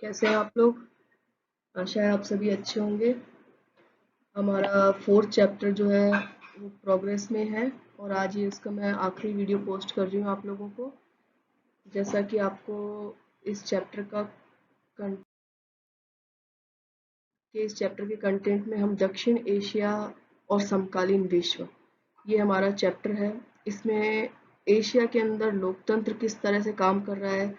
कैसे हैं आप लोग। आशा है आप सभी अच्छे होंगे। हमारा 4th चैप्टर जो है वो प्रोग्रेस में है और आज ये इसका मैं आखिरी वीडियो पोस्ट कर रही हूँ आप लोगों को। जैसा कि आपको इस चैप्टर का इस चैप्टर के कंटेंट में हम दक्षिण एशिया और समकालीन विश्व, ये हमारा चैप्टर है। इसमें एशिया के अंदर लोकतंत्र किस तरह से काम कर रहा है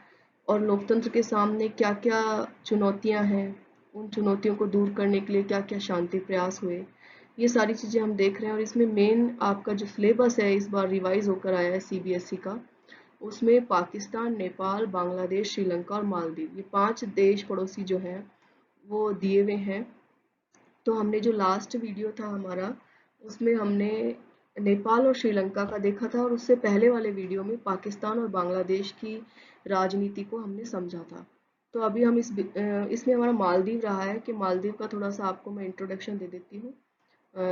और लोकतंत्र के सामने क्या-क्या चुनौतियां हैं, उन चुनौतियों को दूर करने के लिए क्या-क्या शांति प्रयास हुए, ये सारी चीज़ें हम देख रहे हैं। और इसमें मेन आपका जो सिलेबस है इस बार रिवाइज होकर आया है सीबीएसई का, उसमें पाकिस्तान, नेपाल, बांग्लादेश, श्रीलंका और मालदीव, ये 5 देश पड़ोसी जो हैं वो दिए हुए हैं। तो हमने जो लास्ट वीडियो था हमारा, उसमें हमने नेपाल और श्रीलंका का देखा था और उससे पहले वाले वीडियो में पाकिस्तान और बांग्लादेश की राजनीति को हमने समझा था। तो अभी हम इसमें हमारा मालदीव रहा है कि मालदीव का थोड़ा सा आपको मैं इंट्रोडक्शन दे देती हूँ।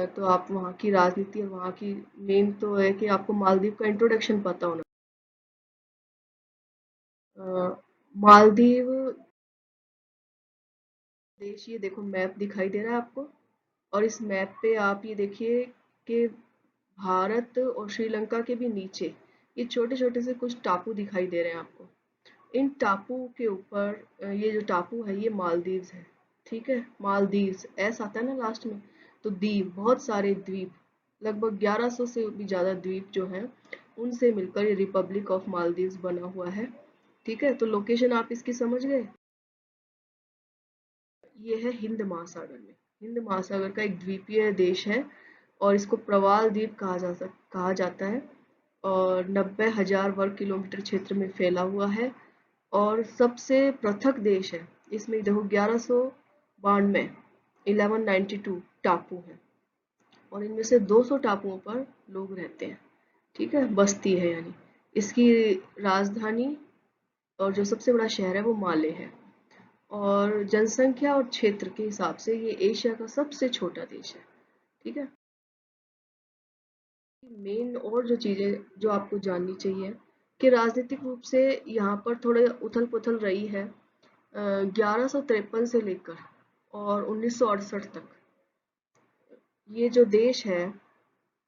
तो आप वहाँ की राजनीति और वहाँ की मेन तो है कि आपको मालदीव का इंट्रोडक्शन पता होना। मालदीव देश, ये देखो मैप दिखाई दे रहा है आपको, और इस मैप पे आप ये देखिए कि भारत और श्रीलंका के भी नीचे ये छोटे छोटे से कुछ टापू दिखाई दे रहे हैं आपको। इन टापू के ऊपर ये जो टापू है ये मालदीव्स है। ठीक है, मालदीव्स एस आता है ना लास्ट में, तो द्वीप, बहुत सारे द्वीप, लगभग 1100 से भी ज्यादा द्वीप जो हैं उनसे मिलकर ये रिपब्लिक ऑफ मालदीव्स बना हुआ है। ठीक है, तो लोकेशन आप इसकी समझ गए। ये है हिंद महासागर में, हिंद महासागर का एक द्वीपीय देश है और इसको प्रवाल द्वीप कहा जाता है और 90,000 वर्ग किलोमीटर क्षेत्र में फैला हुआ है और सबसे पृथक देश है। इसमें देखो 1192 1192 टापू हैं और इनमें से 200 टापुओं पर लोग रहते हैं। ठीक है, बस्ती है यानी। इसकी राजधानी और जो सबसे बड़ा शहर है वो माले है और जनसंख्या और क्षेत्र के हिसाब से ये एशिया का सबसे छोटा देश है। ठीक है, मेन और जो चीजें जो आपको जाननी चाहिए कि राजनीतिक रूप से यहाँ पर थोड़े उथल पुथल रही है 1153 से लेकर और 1968 तक। ये जो देश है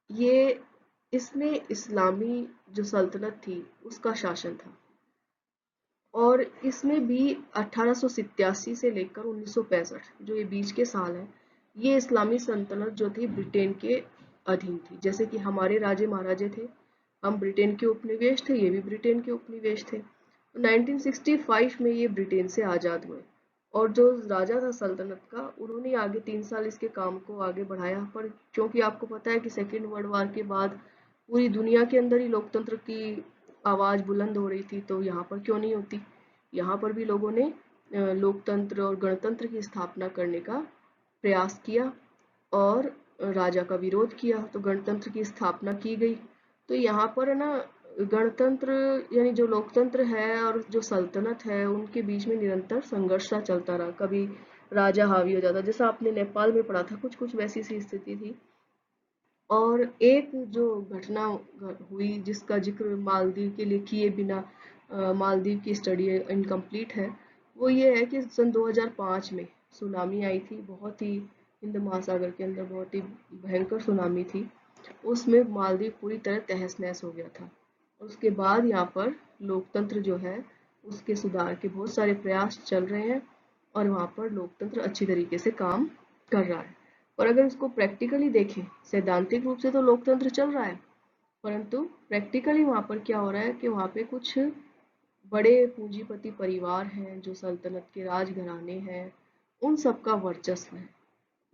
ये, इसमें इस्लामी जो सल्तनत थी उसका शासन था और इसमें भी 1887 से लेकर 1965 जो ये बीच के साल हैं, ये इस्लामी सल्तनत जो थी ब्रिटेन के अधीन थी। जैसे कि हमारे राजे महाराजे थे, हम ब्रिटेन के उपनिवेश थे, ये भी ब्रिटेन के उपनिवेश थे। 1965 में ये ब्रिटेन से आज़ाद हुए और जो राजा था सल्तनत का, उन्होंने आगे 3 साल इसके काम को आगे बढ़ाया, पर क्योंकि आपको पता है कि सेकेंड वर्ल्ड वार के बाद पूरी दुनिया के अंदर ही लोकतंत्र की आवाज बुलंद हो रही थी, तो यहाँ पर क्यों नहीं होती। यहाँ पर भी लोगों ने लोकतंत्र और गणतंत्र की स्थापना करने का प्रयास किया और राजा का विरोध किया, तो गणतंत्र की स्थापना की गई। तो यहाँ पर है ना, गणतंत्र यानी जो लोकतंत्र है और जो सल्तनत है उनके बीच में निरंतर संघर्ष सा चलता रहा। कभी राजा हावी हो जाता, जैसा आपने नेपाल में पढ़ा था, कुछ कुछ वैसी सी स्थिति थी। और एक जो घटना हुई जिसका जिक्र मालदीव के लिए किए बिना मालदीव की स्टडी इनकम्प्लीट है, वो ये है कि सन 2005 में सुनामी आई थी, बहुत ही हिंद महासागर के अंदर बहुत ही भयंकर सुनामी थी। उसमें मालदीव पूरी तरह तहस नहस हो गया था। उसके बाद यहाँ पर लोकतंत्र जो है उसके सुधार के बहुत सारे प्रयास चल रहे हैं और वहाँ पर लोकतंत्र अच्छी तरीके से काम कर रहा है। और अगर इसको प्रैक्टिकली देखें, सैद्धांतिक रूप से तो लोकतंत्र चल रहा है, परंतु प्रैक्टिकली वहाँ पर क्या हो रहा है कि वहाँ पे कुछ बड़े पूंजीपति परिवार हैं, जो सल्तनत के राजघराने हैं, उन सब का वर्चस्व है।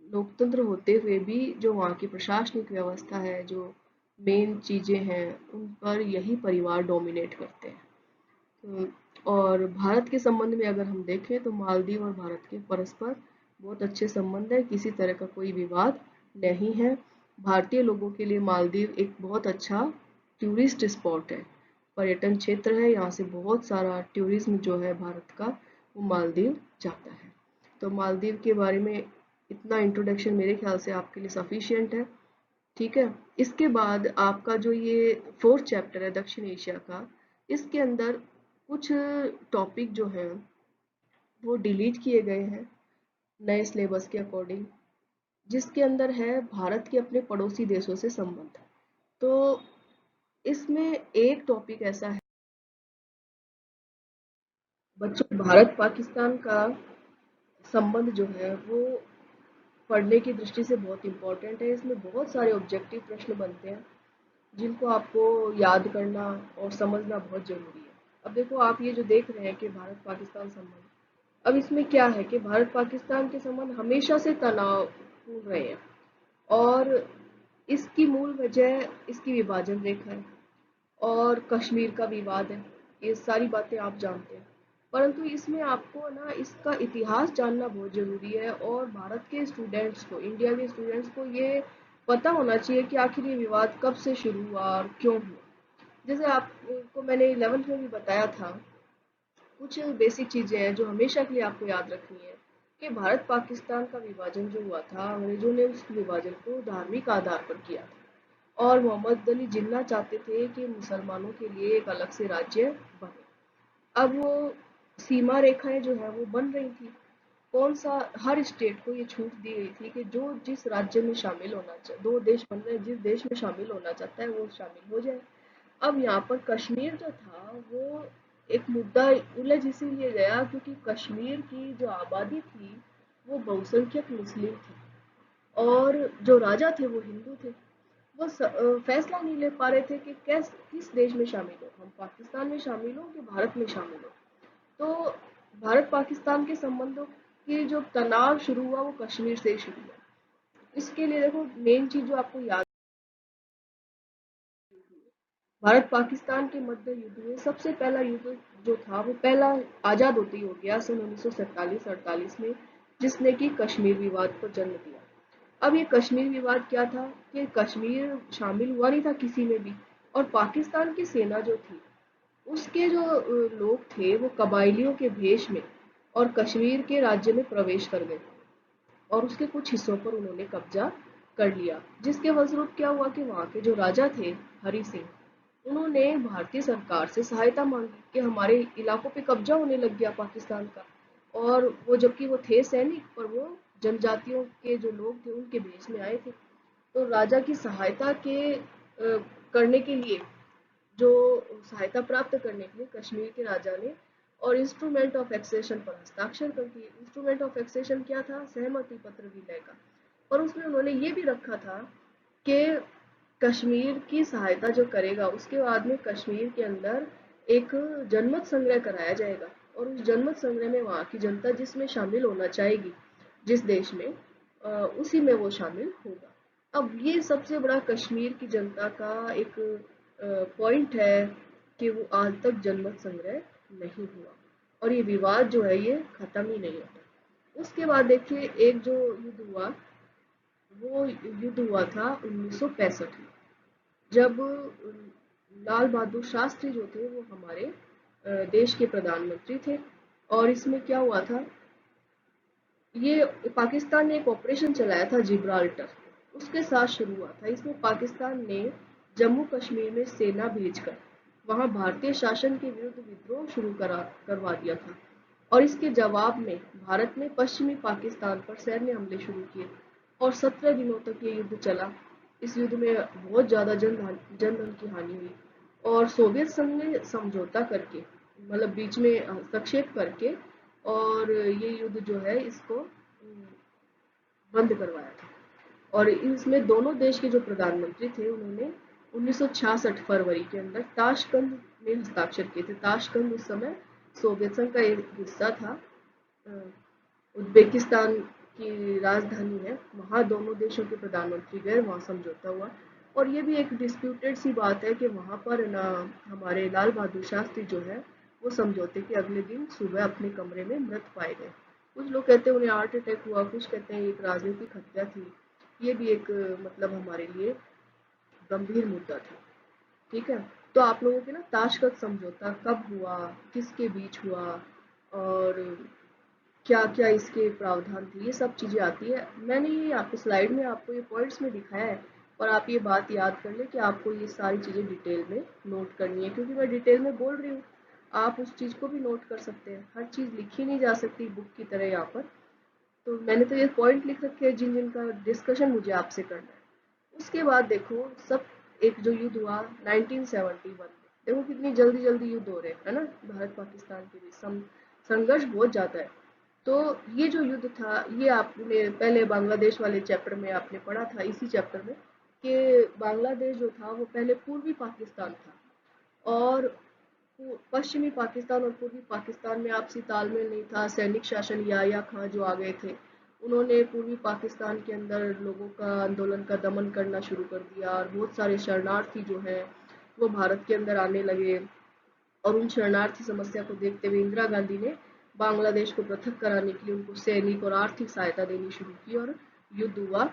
लोकतंत्र होते हुए भी जो वहाँ की प्रशासनिक व्यवस्था है, जो मेन चीजें हैं, उन पर यही परिवार डोमिनेट करते हैं। और भारत के संबंध में अगर हम देखें तो मालदीव और भारत के परस्पर बहुत अच्छे संबंध है, किसी तरह का कोई विवाद नहीं है। भारतीय लोगों के लिए मालदीव एक बहुत अच्छा टूरिस्ट स्पॉट है, पर्यटन क्षेत्र है। यहाँ से बहुत सारा टूरिज्म जो है भारत का वो मालदीव जाता है। तो मालदीव के बारे में इतना इंट्रोडक्शन मेरे ख्याल से आपके लिए सफिशियंट है। ठीक है, इसके बाद आपका जो ये 4th चैप्टर है दक्षिण एशिया का, इसके अंदर कुछ टॉपिक जो हैं वो डिलीट किए गए हैं नए सिलेबस के अकॉर्डिंग, जिसके अंदर है भारत के अपने पड़ोसी देशों से संबंध। तो इसमें एक टॉपिक ऐसा है बच्चों, भारत पाकिस्तान का संबंध जो है वो पढ़ने की दृष्टि से बहुत इम्पोर्टेंट है। इसमें बहुत सारे ऑब्जेक्टिव प्रश्न बनते हैं जिनको आपको याद करना और समझना बहुत जरूरी है। अब देखो, आप ये जो देख रहे हैं कि भारत पाकिस्तान संबंध, अब इसमें क्या है कि भारत पाकिस्तान के संबंध हमेशा से तनावपूर्ण रहे हैं, और इसकी मूल वजह इसकी विभाजन रेखा है और कश्मीर का विवाद है। ये सारी बातें आप जानते हैं, परंतु इसमें आपको ना इसका इतिहास जानना बहुत ज़रूरी है, और भारत के स्टूडेंट्स को, इंडिया के स्टूडेंट्स को ये पता होना चाहिए कि आखिर ये विवाद कब से शुरू हुआ और क्यों हुआ। जैसे आपको मैंने 11th में भी बताया था, कुछ बेसिक चीज़ें हैं जो हमेशा के लिए आपको याद रखनी है कि भारत पाकिस्तान का विभाजन जो हुआ था, अंग्रेजों ने उस विभाजन को धार्मिक आधार पर किया था, और मोहम्मद अली जिन्ना चाहते थे कि मुसलमानों के लिए एक अलग से राज्य बने। अब वो सीमा रेखाएं जो है वो बन रही थी। कौन सा, हर स्टेट को ये छूट दी गई थी कि जो जिस राज्य में शामिल होना चाहे, दो देश बन रहे हैं, जिस देश में शामिल होना चाहता है वो शामिल हो जाए। अब यहाँ पर कश्मीर जो था वो एक मुद्दा उलझ इसीलिए गया क्योंकि कश्मीर की जो आबादी थी वो बहुसंख्यक मुस्लिम थी, और जो राजा थे वो हिंदू थे। वो फैसला नहीं ले पा रहे थे कि किस देश में शामिल हो, हम पाकिस्तान में शामिल हो कि भारत में शामिल हो। तो भारत पाकिस्तान के संबंधों की जो तनाव शुरू हुआ वो कश्मीर से ही शुरू हुआ। इसके लिए देखो, मेन चीज जो आपको याद, भारत पाकिस्तान के मध्य युद्ध में सबसे पहला युद्ध जो था वो पहला आजाद होते ही हो गया सन 1947-48 में, जिसने कि कश्मीर विवाद को जन्म दिया। अब ये कश्मीर विवाद क्या था कि कश्मीर शामिल हुआ नहीं था किसी में भी, और पाकिस्तान की सेना जो थी उसके जो लोग थे वो कबायलियों के भेष में और कश्मीर के राज्य में प्रवेश कर गए, और उसके कुछ हिस्सों पर उन्होंने कब्जा कर लिया, जिसके फलस्वरूप क्या हुआ कि वहाँ के जो राजा थे, हरि सिंह, उन्होंने भारतीय सरकार से सहायता मांगी कि हमारे इलाकों पे कब्जा होने लग गया पाकिस्तान का। और वो, जबकि वो थे सैनिक, पर वो जनजातियों के जो लोग थे उनके भेष में आए थे। तो राजा की सहायता करने के लिए, जो सहायता प्राप्त करने के लिए कश्मीर के राजा ने और इंस्ट्रूमेंट ऑफ एक्सेशन पर हस्ताक्षर कर दिए। इंस्ट्रूमेंट ऑफ एक्सेशन क्या था? सहमति पत्र विलय का। और उसमें उन्होंने ये भी रखा था कि कश्मीर की सहायता जो करेगा उसके बाद में कश्मीर के अंदर एक जनमत संग्रह कराया जाएगा, और उस जनमत संग्रह में वहाँ की जनता जिसमें शामिल होना चाहेगी, जिस देश में, उसी में वो शामिल होगा। अब ये सबसे बड़ा कश्मीर की जनता का एक पॉइंट है कि वो आज तक जनमत संग्रह नहीं हुआ, और ये विवाद जो है ये खत्म ही नहीं होता। उसके बाद देखिए, एक जो युद्ध हुआ वो युद्ध हुआ था 1965 में, जब लाल बहादुर शास्त्री जो थे वो हमारे देश के प्रधानमंत्री थे। और इसमें क्या हुआ था, ये पाकिस्तान ने एक ऑपरेशन चलाया था जिब्राल्टर, उसके साथ शुरू हुआ था। इसमें पाकिस्तान ने जम्मू कश्मीर में सेना भेजकर वहां भारतीय शासन के विरुद्ध विद्रोह शुरू करवा दिया था, और इसके जवाब में भारत ने पश्चिमी पाकिस्तान पर सैन्य हमले शुरू किए, और 17 दिनों तक ये युद्ध चला। इस युद्ध में बहुत ज़्यादा जन धन की हानि हुई, और सोवियत संघ ने समझौता करके, मतलब बीच में हस्तक्षेप करके, और ये युद्ध जो है इसको बंद करवाया था। और इसमें दोनों देश के जो प्रधानमंत्री थे उन्होंने 1966 फरवरी के अंदर ताशकंद में हस्ताक्षर किए थे। ताशकंद उस समय सोवियत संघ का एक हिस्सा था, उज्बेकिस्तान की राजधानी है। वहाँ दोनों देशों के प्रधानमंत्री गए, वहाँ समझौता हुआ। और ये भी एक डिस्प्यूटेड सी बात है कि वहाँ पर ना हमारे लाल बहादुर शास्त्री जो है वो समझौते के अगले दिन सुबह अपने कमरे में मृत पाए गए। कुछ लोग कहते हैं उन्हें हार्ट अटैक हुआ, कुछ कहते हैं एक राजनीतिक हत्या थी। ये भी एक मतलब हमारे लिए गंभीर मुद्दा था। ठीक है, तो आप लोगों के ना ताशकंद समझौता कब हुआ, किसके बीच हुआ, और क्या क्या इसके प्रावधान थे, ये सब चीज़ें आती है। मैंने ये आपको स्लाइड में आपको ये पॉइंट्स में दिखाया है, और आप ये बात याद कर लें कि आपको ये सारी चीज़ें डिटेल में नोट करनी है, क्योंकि मैं डिटेल में बोल रही हूँ। आप उस चीज़ को भी नोट कर सकते हैं। हर चीज़ लिखी नहीं जा सकती बुक की तरह यहाँ पर। तो मैंने तो ये पॉइंट लिख रखे हैं जिन जिनका डिस्कशन मुझे आपसे करना है। उसके बाद देखो सब एक जो युद्ध हुआ 1971 में, देखो कितनी जल्दी जल्दी युद्ध हो रहे हैं, है ना, भारत पाकिस्तान के बीच संघर्ष बहुत ज़्यादा है। तो ये जो युद्ध था ये आपने पहले बांग्लादेश वाले चैप्टर में आपने पढ़ा था, इसी चैप्टर में, कि बांग्लादेश जो था वो पहले पूर्वी पाकिस्तान था, और पश्चिमी पाकिस्तान और पूर्वी पाकिस्तान में आपसी तालमेल नहीं था। सैनिक शासन याह्या खां जो आ गए थे, उन्होंने पूर्वी पाकिस्तान के अंदर लोगों का आंदोलन का दमन करना शुरू कर दिया, और बहुत सारे शरणार्थी जो हैं वो भारत के अंदर आने लगे। और उन शरणार्थी समस्या को देखते हुए इंदिरा गांधी ने बांग्लादेश को पृथक कराने के लिए उनको सैनिक और आर्थिक सहायता देनी शुरू की, और युद्ध हुआ।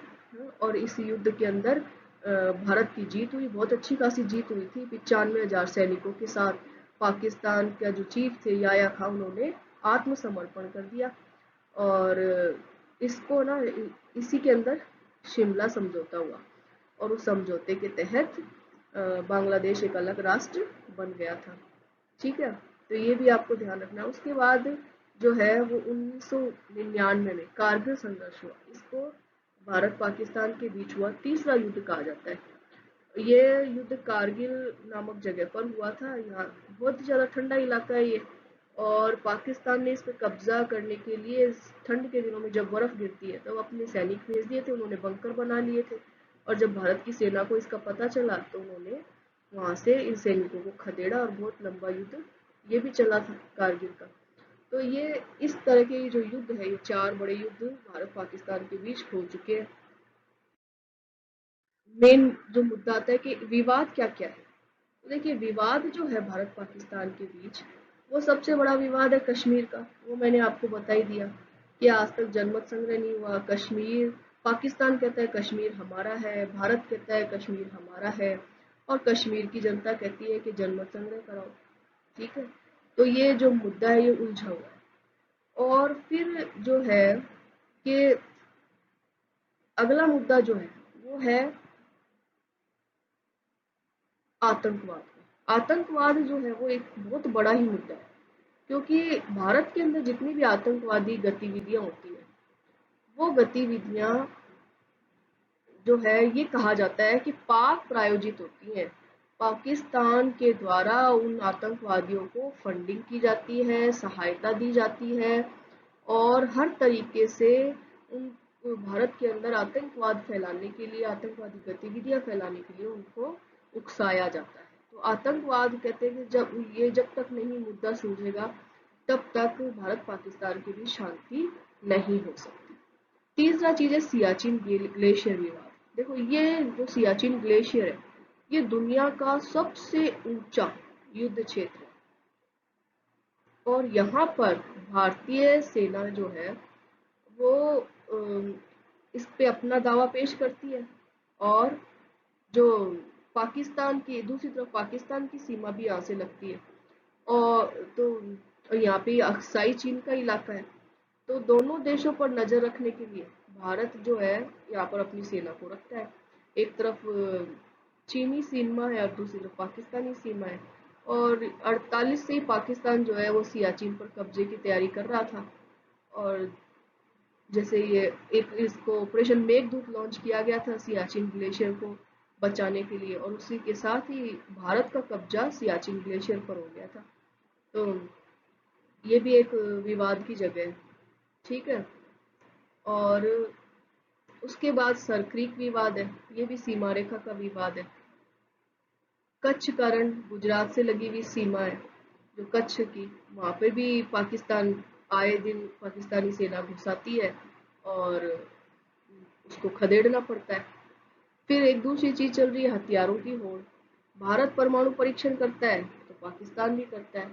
और इस युद्ध के अंदर भारत की जीत हुई, बहुत अच्छी खासी जीत हुई थी। 95,000 सैनिकों के साथ पाकिस्तान का जो चीफ थे याह्या खां, उन्होंने आत्मसमर्पण कर दिया। और इसको ना इसी के अंदर शिमला समझौता हुआ, और उस समझौते के तहत बांग्लादेश एक अलग राष्ट्र बन गया था। ठीक है, तो ये भी आपको ध्यान रखना है। उसके बाद जो है वो 1999 में कारगिल संघर्ष हुआ। इसको भारत पाकिस्तान के बीच हुआ तीसरा युद्ध कहा जाता है। ये युद्ध कारगिल नामक जगह पर हुआ था। यहाँ बहुत ज़्यादा ठंडा इलाका है ये, और पाकिस्तान ने इस पर कब्जा करने के लिए ठंड के दिनों में जब बर्फ़ गिरती है तो अपने सैनिक भेज दिए थे, उन्होंने बंकर बना लिए थे। और जब भारत की सेना को इसका पता चला तो उन्होंने वहाँ से इन सैनिकों को खदेड़ा, और बहुत लंबा युद्ध ये भी चला था कारगिल का। तो ये इस तरह के जो युद्ध है, ये 4 बड़े युद्ध भारत पाकिस्तान के बीच हो चुके हैं। मेन जो मुद्दा आता है कि विवाद क्या क्या है। तो देखिए विवाद जो है भारत पाकिस्तान के बीच, वो सबसे बड़ा विवाद है कश्मीर का। वो मैंने आपको बता ही दिया कि आज तक जनमत संग्रह नहीं हुआ। कश्मीर, पाकिस्तान कहता है कश्मीर हमारा है, भारत कहता है कश्मीर हमारा है, और कश्मीर की जनता कहती है कि जनमत संग्रह कराओ। ठीक है, तो ये जो मुद्दा है ये उलझा हुआ है। और फिर जो है कि अगला मुद्दा जो है वो है आतंकवाद। आतंकवाद जो है वो एक बहुत बड़ा ही मुद्दा है, क्योंकि भारत के अंदर जितनी भी आतंकवादी गतिविधियां होती हैं, वो गतिविधियां जो है ये कहा जाता है कि पाक प्रायोजित होती हैं। पाकिस्तान के द्वारा उन आतंकवादियों को फंडिंग की जाती है, सहायता दी जाती है, और हर तरीके से उन भारत के अंदर आतंकवाद फैलाने के लिए, आतंकवादी गतिविधियां फैलाने के लिए उनको उकसाया जाता है। तो आतंकवाद कहते हैं कि जब तक नहीं मुद्दा सूझेगा तब तक भारत पाकिस्तान के बीच शांति नहीं हो सकती। तीसरा चीज है सियाचिन ग्लेशियर विवाद। देखो ये जो सियाचिन ग्लेशियर है, ये दुनिया का सबसे ऊंचा युद्ध क्षेत्र है, और यहाँ पर भारतीय सेना जो है वो इस पे अपना दावा पेश करती है। और जो पाकिस्तान की दूसरी तरफ पाकिस्तान की सीमा भी यहाँ से लगती है, और तो और यहाँ पे अक्साई चीन का इलाका है। तो दोनों देशों पर नजर रखने के लिए भारत जो है यहाँ पर अपनी सेना को रखता है। एक तरफ चीनी सीमा है और दूसरी तरफ पाकिस्तानी सीमा है। और 48 से ही पाकिस्तान जो है वो सियाचिन पर कब्जे की तैयारी कर रहा था। और जैसे ये एक इसको ऑपरेशन मेघदूत लॉन्च किया गया था सियाचिन ग्लेशियर को बचाने के लिए, और उसी के साथ ही भारत का कब्जा सियाचिन ग्लेशियर पर हो गया था। तो ये भी एक विवाद की जगह है। ठीक है, और उसके बाद सरक्रीक विवाद है, ये भी सीमा रेखा का विवाद है। कच्छ का रण गुजरात से लगी हुई सीमा है जो कच्छ की, वहाँ पे भी पाकिस्तान आए दिन पाकिस्तानी सेना घुस आती है और उसको खदेड़ना पड़ता है। फिर एक दूसरी चीज चल रही है हथियारों की होड़। भारत परमाणु परीक्षण करता है तो पाकिस्तान भी करता है,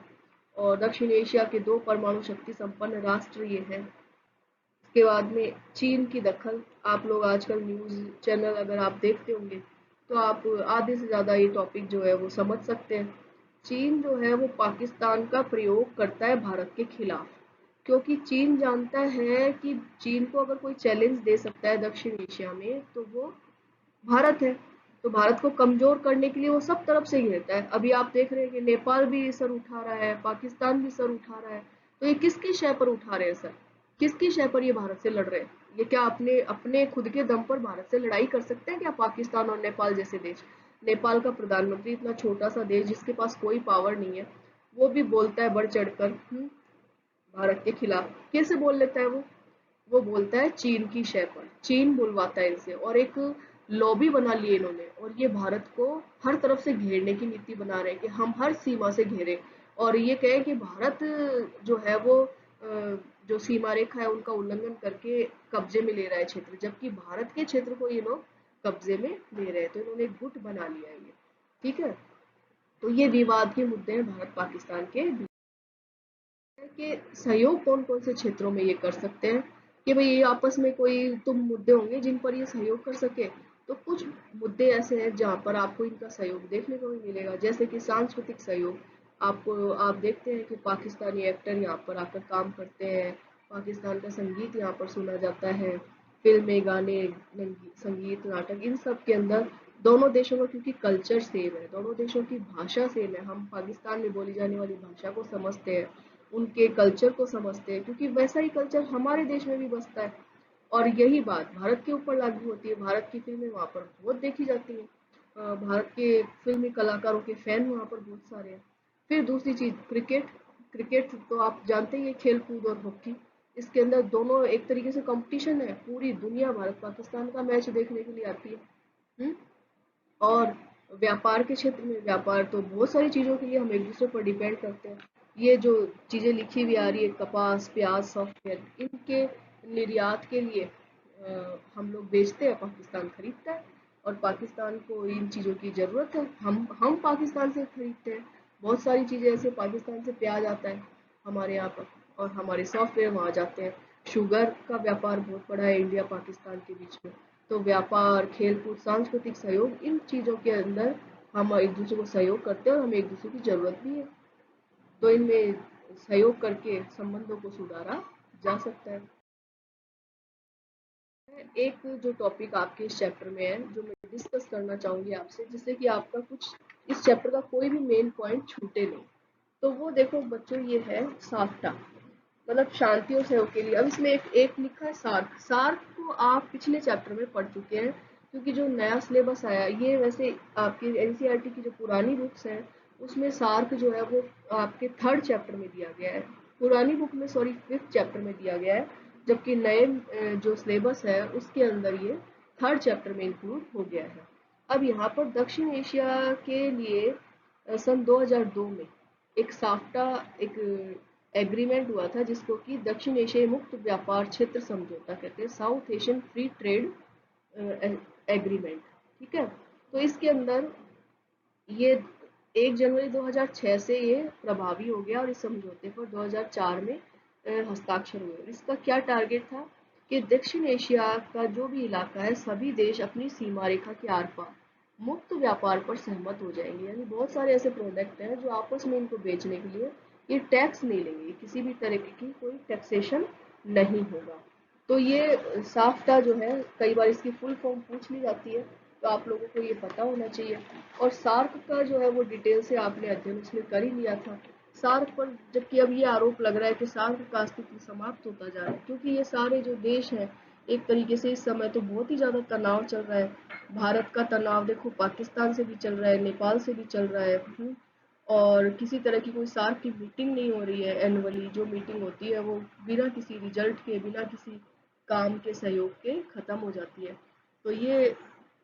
और दक्षिण एशिया के 2 परमाणु शक्ति संपन्न राष्ट्र ये हैं। उसके बाद में चीन की दखल। आप लोग आजकल न्यूज़ चैनल अगर आप देखते होंगे तो आप आधे से ज़्यादा ये टॉपिक जो है वो समझ सकते हैं। चीन जो है वो पाकिस्तान का प्रयोग करता है भारत के खिलाफ, क्योंकि चीन जानता है कि चीन को अगर कोई चैलेंज दे सकता है दक्षिण एशिया में तो वो भारत है। तो भारत को कमजोर करने के लिए वो सब तरफ से घेरता है। अभी आप देख रहे हैं कि नेपाल भी सर उठा रहा है, पाकिस्तान भी सर उठा रहा है। तो ये किसकी शय पर उठा रहे हैं सर? किसकी शय पर ये भारत से लड़ रहे हैं? ये क्या अपने अपने खुद के दम पर भारत से लड़ाई कर सकते हैं क्या पाकिस्तान और नेपाल जैसे देश? नेपाल का प्रधानमंत्री इतना छोटा सा देश जिसके पास कोई पावर नहीं है, वो भी बोलता है बढ़ चढ़कर भारत के खिलाफ। कैसे बोल लेता है वो बोलता है चीन की शय पर, चीन बुलवाता है इनसे, और एक लॉबी बना ली इन्होंने, और ये भारत को हर तरफ से घेरने की नीति बना रहे हैं कि हम हर सीमा से घेरे, और ये कहे कि भारत जो है वो जो सीमा रेखा है उनका उल्लंघन करके कब्जे में ले रहा है क्षेत्र, जबकि भारत के क्षेत्र को ये लोग कब्जे में ले रहे हैं। तो इन्होंने एक गुट बना लिया है ये। ठीक है, तो ये विवाद के मुद्दे हैं भारत पाकिस्तान के कि सहयोग कौन कौन से क्षेत्रों में ये कर सकते हैं, कि भाई ये आपस में कोई तुम मुद्दे होंगे जिन पर ये सहयोग कर सके। तो कुछ मुद्दे ऐसे हैं जहाँ पर आपको इनका सहयोग देखने को भी मिलेगा, जैसे कि सांस्कृतिक सहयोग। आपको आप देखते हैं कि पाकिस्तानी एक्टर यहाँ पर आकर काम करते हैं, पाकिस्तान का संगीत यहाँ पर सुना जाता है, फिल्में, गाने, संगीत, नाटक, इन सब के अंदर दोनों देशों का क्योंकि कल्चर सेम है, दोनों देशों की भाषा सेम है, हम पाकिस्तान में बोली जाने वाली भाषा को समझते हैं, उनके कल्चर को समझते हैं, क्योंकि वैसा ही कल्चर हमारे देश में भी बसता है। और यही बात भारत के ऊपर लागू होती है। भारत की फिल्में वहाँ पर बहुत देखी जाती हैं, भारत के फिल्मी कलाकारों के फैन वहाँ पर बहुत सारे हैं। फिर दूसरी चीज क्रिकेट। क्रिकेट तो आप जानते ही हैं, खेल कूद और हॉकी, इसके अंदर दोनों एक तरीके से कंपटीशन है। पूरी दुनिया भारत पाकिस्तान का मैच देखने के लिए आती है। हम्म? और व्यापार के क्षेत्र में, व्यापार तो बहुत सारी चीजों के लिए हम एक दूसरे पर डिपेंड करते हैं। ये जो चीजें लिखी हुई आ रही है, कपास, प्याज, सॉफ्टवेयर, इनके निर्यात के लिए हम लोग बेचते हैं, पाकिस्तान खरीदता है, और पाकिस्तान को इन चीजों की जरूरत है, हम पाकिस्तान से खरीदते हैं। बहुत सारी चीजें ऐसे, पाकिस्तान से प्याज आता है हमारे यहाँ पर, और हमारे सॉफ्टवेयर वहाँ जाते हैं। शुगर का व्यापार बहुत बड़ा है इंडिया पाकिस्तान के बीच में। तो व्यापार, खेलकूद, सांस्कृतिक सहयोग, इन चीजों के अंदर हम एक दूसरे को सहयोग करते हैं, और हमें एक दूसरे की जरूरत भी है। तो इनमें सहयोग करके संबंधों को सुधारा जा सकता है। एक जो टॉपिक आपके इस चैप्टर में है जो मैं डिस्कस करना चाहूंगी आपसे, जिससे कि आपका कुछ इस चैप्टर का कोई भी मेन पॉइंट छूटे नहीं, तो वो देखो बच्चों, ये है साफ्टा, मतलब शांति और सहयोग के लिए। अब इसमें एक एक लिखा है सार्क। सार्क को आप पिछले चैप्टर में पढ़ चुके हैं, क्योंकि जो नया सिलेबस आया, ये वैसे आपकी एनसीईआरटी की जो पुरानी बुक्स हैं उसमें सार्क जो है वो आपके थर्ड चैप्टर में दिया गया है, पुरानी बुक में सॉरी फिफ्थ चैप्टर में दिया गया है, जबकि नए जो सिलेबस है उसके अंदर ये थर्ड चैप्टर में इंक्लूड हो गया है। अब यहाँ पर दक्षिण एशिया के लिए सन 2002 में एक साफ्टा एक एग्रीमेंट हुआ था, जिसको कि दक्षिण एशियाई मुक्त व्यापार क्षेत्र समझौता कहते हैं, south Asian free trade agreement. ठीक है, तो इसके अंदर ये 1 जनवरी 2006 से ये प्रभावी हो गया, और इस समझौते पर 2004 में हस्ताक्षर हुए। इसका क्या टारगेट था कि दक्षिण एशिया का जो भी इलाका है, सभी देश अपनी सीमा रेखा के आर पार मुक्त व्यापार पर सहमत हो जाएंगे। यानी बहुत सारे ऐसे प्रोडक्ट हैं जो आपस में इनको बेचने के लिए ये टैक्स नहीं लेंगे, किसी भी तरह की कोई टैक्सेशन नहीं होगा। तो ये साफ्टा जो है, कई बार इसकी फुल फॉर्म पूछ ली जाती है, तो आप लोगों को ये पता होना चाहिए। और सार्क का जो है वो डिटेल से आपने अध्ययन उसमें कर ही लिया था। सार्क पर जबकि अब ये आरोप लग रहा है कि सार्क का अस्तित्व समाप्त होता जा रहा है, क्योंकि ये सारे जो देश हैं, एक तरीके से इस समय तो बहुत ही ज़्यादा तनाव चल रहा है। भारत का तनाव देखो पाकिस्तान से भी चल रहा है, नेपाल से भी चल रहा है। और किसी तरह की कोई सार्क की मीटिंग नहीं हो रही है। एनुअली जो मीटिंग होती है वो बिना किसी रिजल्ट के, बिना किसी काम के, सहयोग के खत्म हो जाती है। तो ये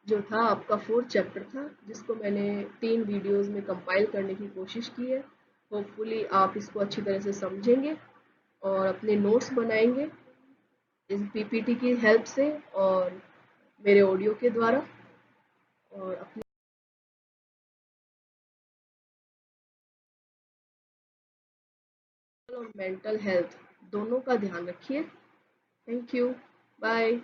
जो था आपका फोर्थ चैप्टर था, जिसको मैंने 3 वीडियोस में कंपाइल करने की कोशिश की है। होपफुली आप इसको अच्छी तरह से समझेंगे और अपने नोट्स बनाएंगे इस पीपीटी की हेल्प से और मेरे ऑडियो के द्वारा, और अपने और मेंटल हेल्थ दोनों का ध्यान रखिए। Thank you, bye.